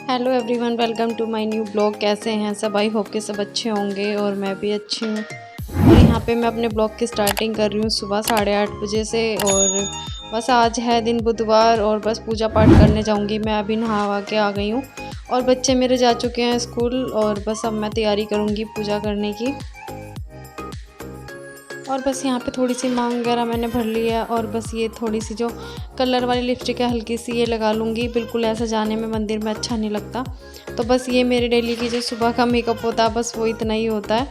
Hello everyone, welcome to my new blog. कैसे हैं सब? आई होप के सब अच्छे होंगे और मैं भी अच्छी हूँ। और यहाँ पे मैं अपने ब्लॉग की स्टार्टिंग कर रही हूँ सुबह 8:30 बजे से। और बस आज है दिन बुधवार और बस पूजा पाठ करने जाऊँगी। मैं अभी नहा के आ गई हूँ और बच्चे मेरे जा चुके हैं स्कूल और बस अब मैं तैयारी करूँगी पूजा करने की। और बस यहाँ पे थोड़ी सी मांग वगैरह मैंने भर ली है और बस ये थोड़ी सी जो कलर वाली लिपस्टिक है हल्की सी ये लगा लूँगी। बिल्कुल ऐसा जाने में मंदिर में अच्छा नहीं लगता। तो बस ये मेरे डेली की जो सुबह का मेकअप होता है बस वो इतना ही होता है।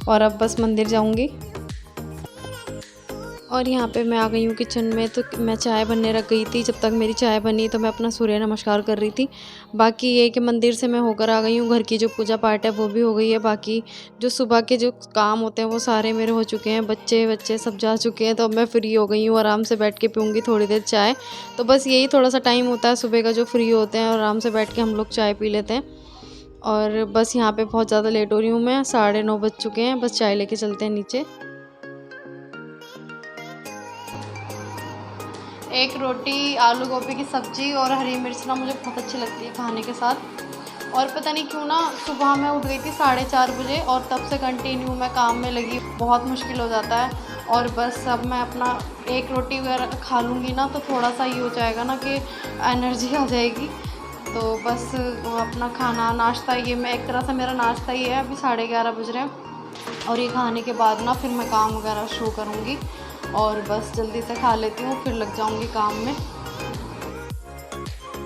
और अब बस मंदिर जाऊँगी। और यहाँ पे मैं आ गई हूँ किचन में। तो मैं चाय बनने रख गई थी। जब तक मेरी चाय बनी तो मैं अपना सूर्य नमस्कार कर रही थी। बाकी ये कि मंदिर से मैं होकर आ गई हूँ। घर की जो पूजा पाठ है वो भी हो गई है। बाकी जो सुबह के जो काम होते हैं वो सारे मेरे हो चुके हैं। बच्चे सब जा चुके हैं तो अब मैं फ्री हो गई हूँ। आराम से बैठ के पीऊँगी थोड़ी देर चाय। तो बस यही थोड़ा सा टाइम होता है सुबह का जो फ्री होते हैं और आराम से बैठ के हम लोग चाय पी लेते हैं। और बस यहाँ पे बहुत ज़्यादा लेट हो रही हूँ मैं। 9:30 बज चुके हैं। बस चाय लेके चलते हैं नीचे। एक रोटी, आलू गोभी की सब्ज़ी और हरी मिर्च ना मुझे बहुत अच्छी लगती है खाने के साथ। और पता नहीं क्यों ना सुबह मैं उठ गई थी 4:30 बजे और तब से कंटिन्यू मैं काम में लगी। बहुत मुश्किल हो जाता है। और बस अब मैं अपना एक रोटी वगैरह खा लूँगी ना तो थोड़ा सा ये हो जाएगा ना कि एनर्जी आ जाएगी। तो बस वो अपना खाना नाश्ता ये मैं एक तरह से मेरा नाश्ता ही है। अभी 11:30 बज रहे हैं और ये खाने के बाद ना फिर मैं काम वगैरह शुरू करूँगी। और बस जल्दी से खा लेती हूँ फिर लग जाऊँगी काम में।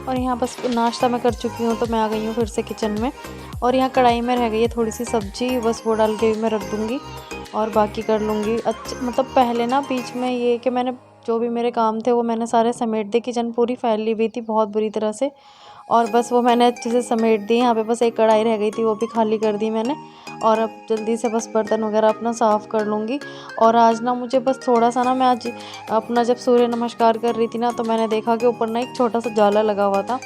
और यहाँ बस नाश्ता मैं कर चुकी हूँ तो मैं आ गई हूँ फिर से किचन में। और यहाँ कढ़ाई में रह गई है थोड़ी सी सब्ज़ी, बस वो डाल के भी मैं रख दूँगी और बाकी कर लूँगी। अच्छा मतलब पहले ना बीच में ये कि मैंने जो भी मेरे काम थे वो मैंने सारे समेट दिए। किचन पूरी फैली हुई थी बहुत बुरी तरह से और बस वो मैंने अच्छे से समेट दी। यहाँ पे बस एक कढ़ाई रह गई थी वो भी खाली कर दी मैंने। और अब जल्दी से बस बर्तन वगैरह अपना साफ़ कर लूँगी। और आज ना मुझे बस थोड़ा सा ना मैं आज अपना जब सूर्य नमस्कार कर रही थी ना तो मैंने देखा कि ऊपर ना एक छोटा सा जाला लगा हुआ था।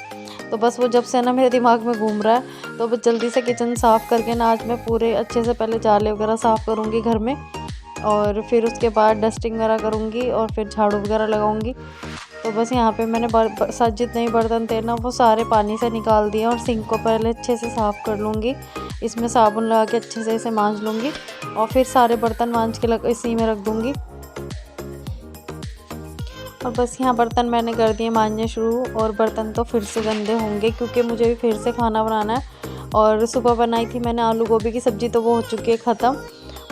तो बस वो जब से ना मेरे दिमाग में घूम रहा है तो बस जल्दी से किचन साफ़ करके ना आज मैं पूरे अच्छे से पहले जाले वगैरह साफ़ करूँगी घर में। और फिर उसके बाद डस्टिंग वगैरह करूँगी और फिर झाड़ू वगैरह लगाऊँगी। तो बस यहाँ पे मैंने जितने भी बर्तन थे ना वो सारे पानी से निकाल दिए और सिंक को पहले अच्छे से साफ़ कर लूँगी। इसमें साबुन लगा के अच्छे से इसे मांज लूँगी और फिर सारे बर्तन मांज के इसी में रख दूँगी। और बस यहाँ बर्तन मैंने कर दिए मांजने शुरू। और बर्तन तो फिर से गंदे होंगे क्योंकि मुझे भी फिर से खाना बनाना है। और सुबह बनाई थी मैंने आलू गोभी की सब्ज़ी तो वो हो चुकी है ख़त्म।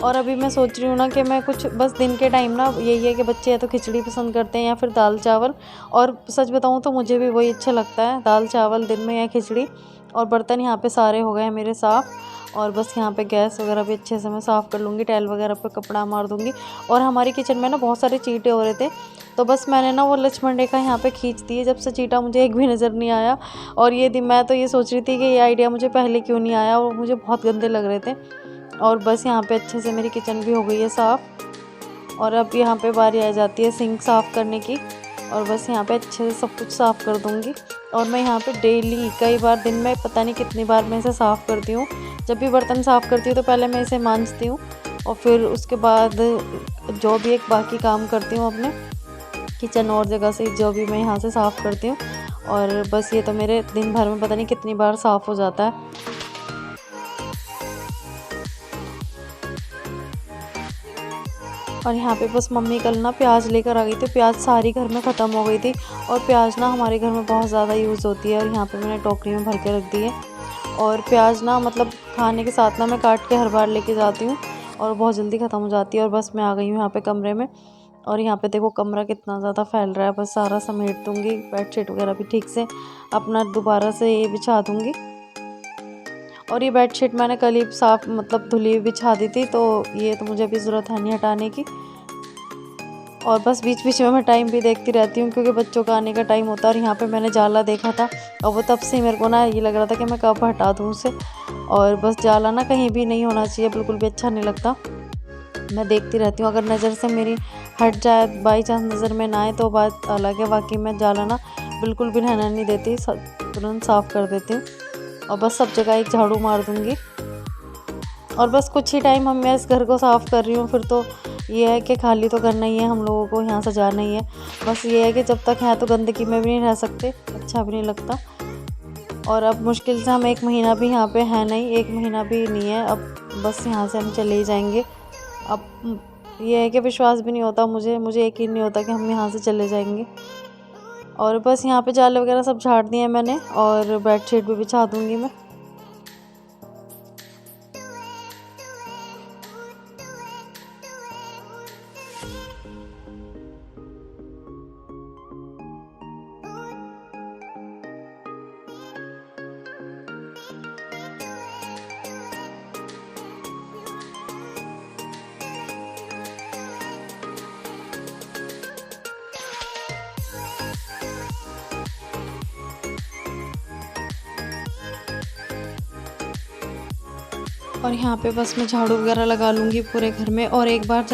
और अभी मैं सोच रही हूँ ना कि मैं कुछ बस दिन के टाइम ना यही है कि बच्चे या तो खिचड़ी पसंद करते हैं या फिर दाल चावल। और सच बताऊँ तो मुझे भी वही अच्छा लगता है, दाल चावल दिन में या खिचड़ी। और बर्तन यहाँ पे सारे हो गए हैं मेरे साफ़। और बस यहाँ पे गैस वगैरह भी अच्छे से मैं साफ़ कर लूँगी, टाइल वगैरह पे कपड़ा मार दूँगी। और हमारी किचन में ना बहुत सारे चींटे हो रहे थे तो बस मैंने ना वो लक्ष्मण रेखा यहाँ पे खींच दी है। जब से चींटा मुझे एक भी नज़र नहीं आया। और ये मैं तो ये सोच रही थी कि ये आइडिया मुझे पहले क्यों नहीं आया और मुझे बहुत गंदे लग रहे थे। और बस यहाँ पे अच्छे से मेरी किचन भी हो गई है साफ़। और अब यहाँ पे बारी आ जाती है सिंक साफ़ करने की। और बस यहाँ पे अच्छे से सब कुछ साफ़ कर दूँगी। और मैं यहाँ पे डेली कई बार दिन में पता नहीं कितनी बार मैं इसे साफ़ करती हूँ। जब भी बर्तन साफ़ करती हूँ तो पहले मैं इसे मांजती हूँ और फिर उसके बाद जो भी एक बाकी काम करती हूँ अपने किचन और जगह से जो भी मैं यहाँ से साफ़ करती हूँ। और बस ये तो मेरे दिन भर में पता नहीं कितनी बार साफ़ हो जाता है। और यहाँ पे बस मम्मी कल ना प्याज लेकर आ गई थी। प्याज सारी घर में ख़त्म हो गई थी और प्याज ना हमारे घर में बहुत ज़्यादा यूज़ होती है। और यहाँ पे मैंने टोकरी में भर के रख दी है। और प्याज ना मतलब खाने के साथ ना मैं काट के हर बार लेके जाती हूँ और बहुत जल्दी ख़त्म हो जाती है। और बस मैं आ गई हूँ यहाँ पे कमरे में। और यहाँ पे देखो कमरा कितना ज़्यादा फैल रहा है। बस सारा समेट दूँगी, बेडशीट वगैरह भी ठीक से अपना दोबारा से ये बिछा दूँगी। और ये बेडशीट मैंने कल ही साफ़ मतलब धुली हुई बिछा दी थी तो ये तो मुझे अभी ज़रूरत है नहीं हटाने की। और बस बीच बीच में मैं टाइम भी देखती रहती हूँ क्योंकि बच्चों का आने का टाइम होता है। और यहाँ पे मैंने जाला देखा था और वो तब से मेरे को ना ये लग रहा था कि मैं कब हटा दूँ उसे। और बस जाला ना कहीं भी नहीं होना चाहिए, बिल्कुल भी अच्छा नहीं लगता। मैं देखती रहती हूँ, अगर नज़र से मेरी हट जाए बाई चांस नज़र में ना आए तो बात अलग है। बाकी मैं जाला ना बिल्कुल भी रहना नहीं देती, तुरंत साफ़ कर देती हूँ। और बस सब जगह एक झाड़ू मार दूँगी। और बस कुछ ही टाइम मैं इस घर को साफ़ कर रही हूँ फिर तो ये है कि खाली तो करना ही है हम लोगों को, यहाँ सजाना ही है। बस ये है कि जब तक है तो गंदगी में भी नहीं रह सकते, अच्छा भी नहीं लगता। और अब मुश्किल से हम 1 महीना भी यहाँ पे है नहीं, 1 महीना भी नहीं है, अब बस यहाँ से हम चले ही जाएंगे। अब ये है कि विश्वास भी नहीं होता मुझे यकीन नहीं होता कि हम यहाँ से चले जाएंगे। और बस यहाँ पे जाले वगैरह सब झाड़ दिए मैंने और बेडशीट भी बिछा दूँगी मैं। और यहाँ पे बस मैं झाड़ू वगैरह लगा लूँगी पूरे घर में। और एक बार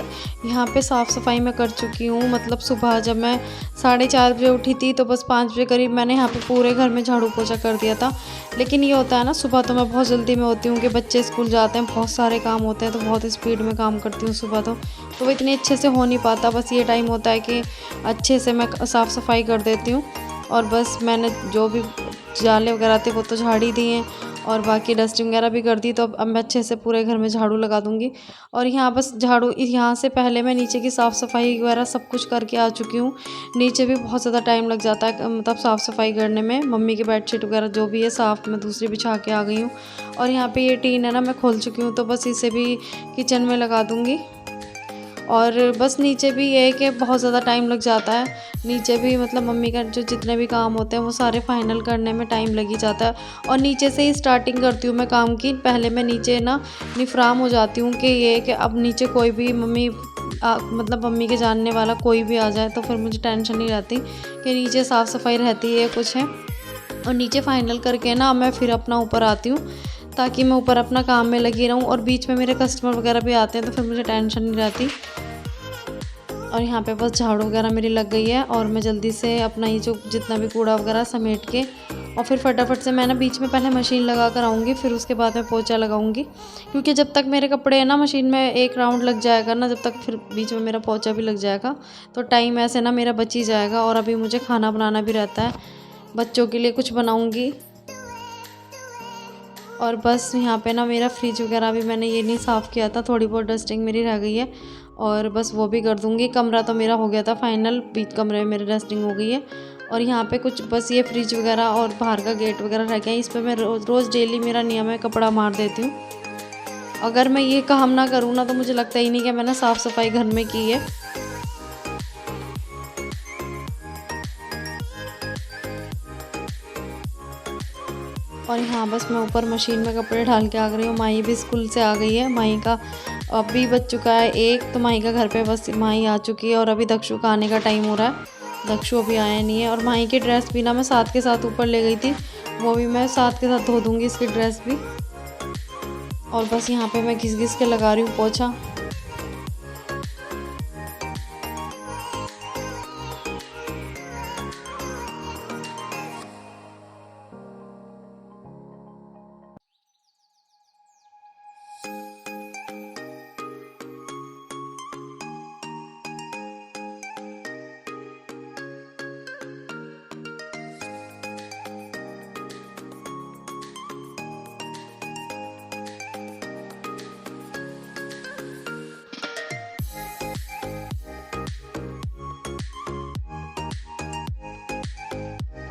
यहाँ पे साफ़ सफाई मैं कर चुकी हूँ, मतलब सुबह जब मैं 4:30 बजे उठी थी तो बस 5 बजे करीब मैंने यहाँ पे पूरे घर में झाड़ू पोछा कर दिया था। लेकिन ये होता है ना, सुबह तो मैं बहुत जल्दी में होती हूँ कि बच्चे स्कूल जाते हैं, बहुत सारे काम होते हैं, तो बहुत स्पीड में काम करती हूँ सुबह तो वो इतने अच्छे से हो नहीं पाता। बस ये टाइम होता है कि अच्छे से मैं साफ़ सफाई कर देती हूँ। और बस मैंने जो भी जाले वगैरह थे वो तो झाड़ ही दिए और बाकी डस्टिंग वगैरह भी कर दी। तो अब मैं अच्छे से पूरे घर में झाड़ू लगा दूँगी। और यहाँ बस झाड़ू, यहाँ से पहले मैं नीचे की साफ़ सफाई वगैरह सब कुछ करके आ चुकी हूँ। नीचे भी बहुत ज़्यादा टाइम लग जाता है मतलब साफ़ सफाई करने में। मम्मी की बेडशीट वगैरह जो भी है साफ़ मैं दूसरी बिछा के आ गई हूँ। और यहाँ पे ये टीन है ना, मैं खोल चुकी हूँ, तो बस इसे भी किचन में लगा दूँगी। और बस नीचे भी ये है कि बहुत ज़्यादा टाइम लग जाता है। नीचे भी मतलब मम्मी का जो जितने भी काम होते हैं वो सारे फाइनल करने में टाइम लग ही जाता है। और नीचे से ही स्टार्टिंग करती हूँ मैं काम की। पहले मैं नीचे ना निफराम हो जाती हूँ कि ये है कि अब नीचे कोई भी मतलब मम्मी के जानने वाला कोई भी आ जाए तो फिर मुझे टेंशन नहीं रहती कि नीचे साफ़ सफाई रहती है कुछ है। और नीचे फाइनल करके ना मैं फिर अपना ऊपर आती हूँ ताकि मैं ऊपर अपना काम में लगी रहूँ। और बीच में मेरे कस्टमर वगैरह भी आते हैं तो फिर मुझे टेंशन नहीं रहती। और यहाँ पे बस झाड़ू वगैरह मेरी लग गई है और मैं जल्दी से अपना ये जो जितना भी कूड़ा वगैरह समेट के और फिर फटाफट से मैं ना बीच में पहले मशीन लगा कर आऊँगी, फिर उसके बाद में पोछा लगाऊँगी। क्योंकि जब तक मेरे कपड़े हैं ना मशीन में एक राउंड लग जाएगा ना, जब तक फिर बीच में मेरा पोछा भी लग जाएगा तो टाइम ऐसे ना मेरा बच ही जाएगा। और अभी मुझे खाना बनाना भी रहता है, बच्चों के लिए कुछ बनाऊँगी। और बस यहाँ पे ना मेरा फ्रिज वगैरह भी मैंने ये नहीं साफ़ किया था, थोड़ी बहुत डस्टिंग मेरी रह गई है और बस वो भी कर दूँगी। कमरा तो मेरा हो गया था फाइनल, बीच कमरे में मेरी डस्टिंग हो गई है। और यहाँ पे कुछ बस ये फ्रिज वगैरह और बाहर का गेट वगैरह रह गया है, इस पर मैं रोज़ डेली मेरा नियम है कपड़ा मार देती हूँ। अगर मैं ये काम ना करूँ ना तो मुझे लगता ही नहीं कि मैंने साफ़ सफाई घर में की है। और यहाँ बस मैं ऊपर मशीन में कपड़े डाल के आ गई हूँ। माही भी स्कूल से आ गई है, माही का अभी बज चुका है 1, तो माही का घर पे बस माही आ चुकी है। और अभी दक्षु का आने का टाइम हो रहा है, दक्षु अभी आया नहीं है। और माही की ड्रेस भी ना मैं साथ के साथ ऊपर ले गई थी, वो भी मैं साथ के साथ धो दूँगी इसकी ड्रेस भी। और बस यहाँ पे मैं घिस घिस के लगा रही हूँ पोछा।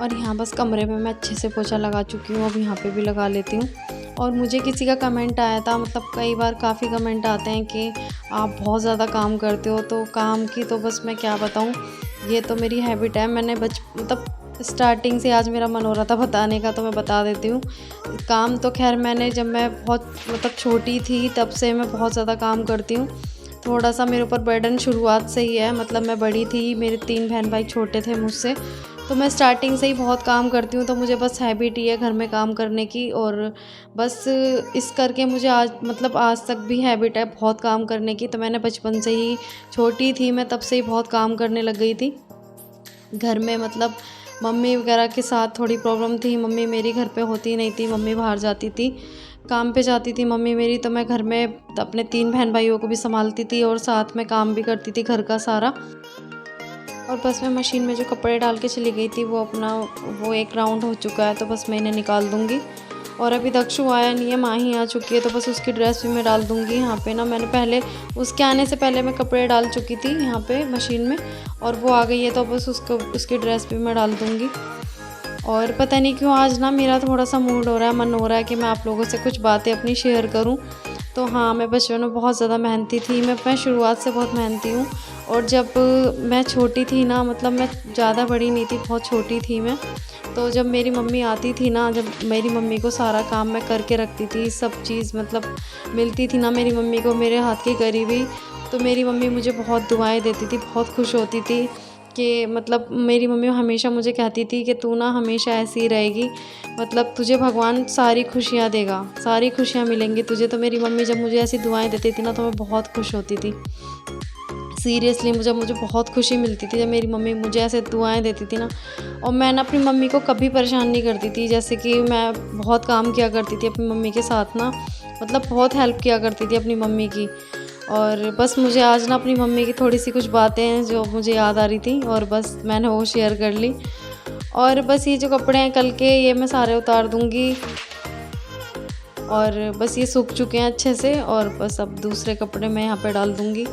और यहाँ बस कमरे में मैं अच्छे से पोछा लगा चुकी हूँ, अब यहाँ पे भी लगा लेती हूँ। और मुझे किसी का कमेंट आया था, मतलब कई बार काफ़ी कमेंट आते हैं कि आप बहुत ज़्यादा काम करते हो, तो काम की तो बस मैं क्या बताऊँ, ये तो मेरी हैबिट है। मैंने मतलब स्टार्टिंग से आज मेरा मन हो रहा था बताने का तो मैं बता देती हूँ। काम तो खैर मैंने जब मैं बहुत मतलब छोटी थी तब से मैं बहुत ज़्यादा काम करती हूँ। थोड़ा सा मेरे ऊपर बर्डन शुरुआत से ही है, मतलब मैं बड़ी थी, मेरे 3 बहन भाई छोटे थे मुझसे, तो मैं स्टार्टिंग से ही बहुत काम करती हूँ। तो मुझे बस हैबिट ही है घर में काम करने की। और बस इस करके मुझे आज मतलब आज तक भी हैबिट है बहुत काम करने की। तो मैंने बचपन से ही, छोटी थी मैं तब से ही बहुत काम करने लग गई थी घर में। मतलब मम्मी वगैरह के साथ थोड़ी प्रॉब्लम थी, मम्मी मेरी घर पे होती नहीं थी, मम्मी बाहर जाती थी, काम पे जाती थी मम्मी मेरी, तो मैं घर में अपने 3 बहन भाइयों को भी संभालती थी और साथ में काम भी करती थी घर का सारा। और बस मैं मशीन में जो कपड़े डाल के चली गई थी वो एक राउंड हो चुका है, तो बस मैं इन्हें निकाल दूँगी। और अभी दक्षु आया नहीं है, माँ ही आ चुकी है, तो बस उसकी ड्रेस भी मैं डाल दूँगी। यहाँ पे ना मैंने पहले उसके आने से पहले मैं कपड़े डाल चुकी थी यहाँ पे मशीन में, और वो आ गई है तो बस उसकी ड्रेस भी मैं डाल दूँगी। और पता नहीं क्यों आज ना मेरा थोड़ा सा मूड हो रहा है, मन हो रहा है कि मैं आप लोगों से कुछ बातें अपनी शेयर करूं। तो हाँ, मैं बचपन में बहुत ज़्यादा मेहनती थी, मैं शुरुआत से बहुत मेहनती हूँ। और जब मैं छोटी थी ना, मतलब मैं ज़्यादा बड़ी नहीं थी, बहुत छोटी थी मैं, तो जब मेरी मम्मी आती थी ना, जब मेरी मम्मी को सारा काम मैं करके रखती थी, सब चीज़ मतलब मिलती थी ना मेरी मम्मी को मेरे हाथ की करी हुई, तो मेरी मम्मी मुझे बहुत दुआएं देती थी, बहुत खुश होती थी कि मतलब मेरी मम्मी हमेशा मुझे कहती थी कि तू ना हमेशा ऐसी ही रहेगी, मतलब तुझे भगवान सारी खुशियाँ देगा, सारी खुशियाँ मिलेंगी तुझे। तो मेरी मम्मी जब मुझे ऐसी दुआएं देती थी ना, तो मैं बहुत खुश होती थी। सीरियसली मुझे बहुत खुशी मिलती थी जब मेरी मम्मी मुझे ऐसे दुआएं देती थी ना। और मैं ना अपनी मम्मी को कभी परेशान नहीं करती थी, जैसे कि मैं बहुत काम किया करती थी अपनी मम्मी के साथ ना, मतलब बहुत हेल्प किया करती थी अपनी मम्मी की। और बस मुझे आज ना अपनी मम्मी की थोड़ी सी कुछ बातें हैं जो मुझे याद आ रही थी, और बस मैंने वो शेयर कर ली। और बस ये जो कपड़े हैं कल के, ये मैं सारे उतार दूँगी, और बस ये सूख चुके हैं अच्छे से, और बस अब दूसरे कपड़े मैं यहाँ पे डाल दूँगी।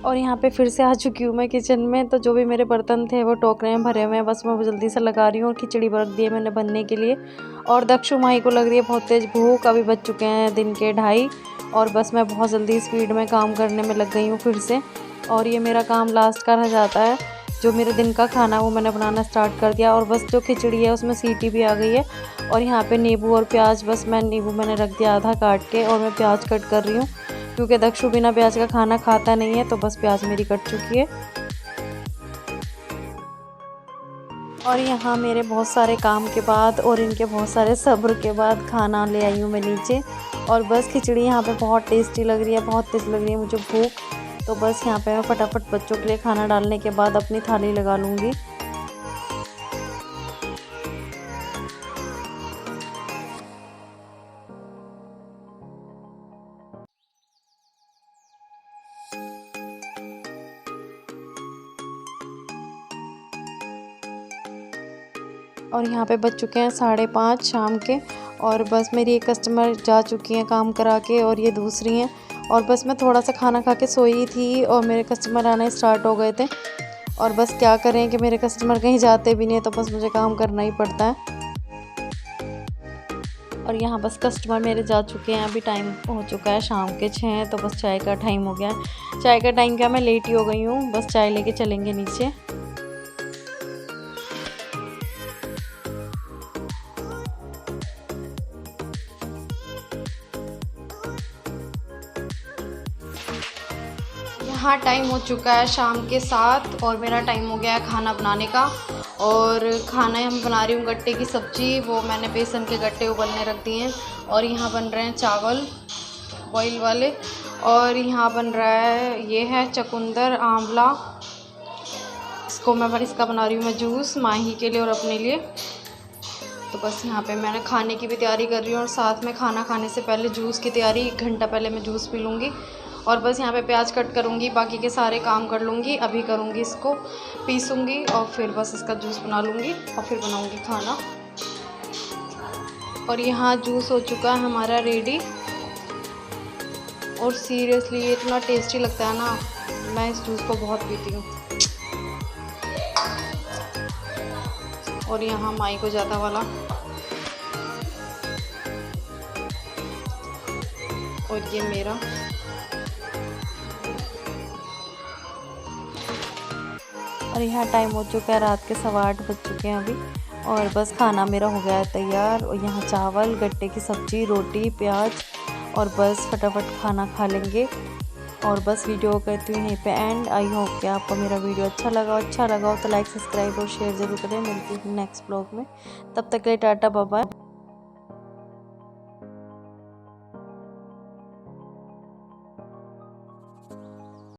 और यहाँ पे फिर से आ चुकी हूँ मैं किचन में। तो जो भी मेरे बर्तन थे वो टोकरे में भरे हुए हैं, बस मैं जल्दी से लगा रही हूँ। और खिचड़ी रख दी है मैंने बनने के लिए, और दक्षु माही को लग रही है बहुत तेज़ भूख। अभी बज चुके हैं दिन के 2:30, और बस मैं बहुत जल्दी स्पीड में काम करने में लग गई हूँ फिर से। और ये मेरा काम लास्ट का रह जाता है, जो मेरे दिन का खाना वो मैंने बनाना स्टार्ट कर दिया। और बस जो खिचड़ी है उसमें सीटी भी आ गई है। और यहाँ पे नींबू और प्याज, बस नींबू मैंने रख दिया आधा काट के, और मैं प्याज कट कर रही हूँ क्योंकि दक्षु बिना प्याज का खाना खाता नहीं है, तो बस प्याज मेरी कट चुकी है। और यहाँ मेरे बहुत सारे काम के बाद और इनके बहुत सारे सब्र के बाद खाना ले आई हूँ मैं नीचे। और बस खिचड़ी यहाँ पे बहुत टेस्टी लग रही है, बहुत तेज़ लग रही है मुझे भूख। तो बस यहाँ पे मैं फटाफट बच्चों के लिए खाना डालने के बाद अपनी थाली लगा लूँगी। और यहाँ पे बज चुके हैं 5:30 शाम के, और बस मेरी एक कस्टमर जा चुकी हैं काम करा के, और ये दूसरी हैं। और बस मैं थोड़ा सा खाना खा के सोई थी, और मेरे कस्टमर आने स्टार्ट हो गए थे। और बस क्या करें कि मेरे कस्टमर कहीं जाते भी नहीं है, तो बस मुझे काम करना ही पड़ता है। और यहाँ बस कस्टमर मेरे जा चुके हैं, अभी टाइम हो चुका है शाम के 6, तो बस चाय का टाइम हो गया है। चाय का टाइम क्या, मैं लेट ही हो गई हूँ, बस चाय लेके चलेंगे नीचे। यहाँ टाइम हो चुका है शाम के 7, और मेरा टाइम हो गया है खाना बनाने का। और खाना हम बना रही हूँ गट्टे की सब्ज़ी, वो मैंने बेसन के गट्टे उबलने रख दिए हैं। और यहाँ बन रहे हैं चावल बॉईल वाले, और यहाँ बन रहा है ये है चुकंदर आंवला, इसका बना रही हूँ मैं जूस माही के लिए और अपने लिए। तो बस यहाँ पे मैंने खाने की भी तैयारी कर रही हूँ, और साथ में खाना खाने से पहले जूस की तैयारी, 1 घंटा पहले मैं जूस पी लूँगी। और बस यहाँ पे प्याज कट करूँगी, बाकी के सारे काम कर लूँगी। अभी करूँगी इसको, पीसूँगी, और फिर बस इसका जूस बना लूँगी, और फिर बनाऊँगी खाना। और यहाँ जूस हो चुका है हमारा रेडी, और सीरियसली ये इतना टेस्टी लगता है ना, मैं इस जूस को बहुत पीती हूँ। और यहाँ माई को ज़्यादा वाला, और ये मेरा। और यहाँ टाइम हो चुका है रात के 8:15 बज चुके हैं अभी, और बस खाना मेरा हो गया है तैयार। और यहाँ चावल, गट्टे की सब्ज़ी, रोटी, प्याज, और बस फटाफट खाना खा लेंगे। और बस वीडियो करती हूँ यहीं पे एंड। आई होप कि आपको मेरा वीडियो अच्छा लगा हो तो लाइक, सब्सक्राइब और शेयर ज़रूर करें। मिलती हूँ नेक्स्ट ब्लॉग में, तब तक के लिए टाटा बाय बाय।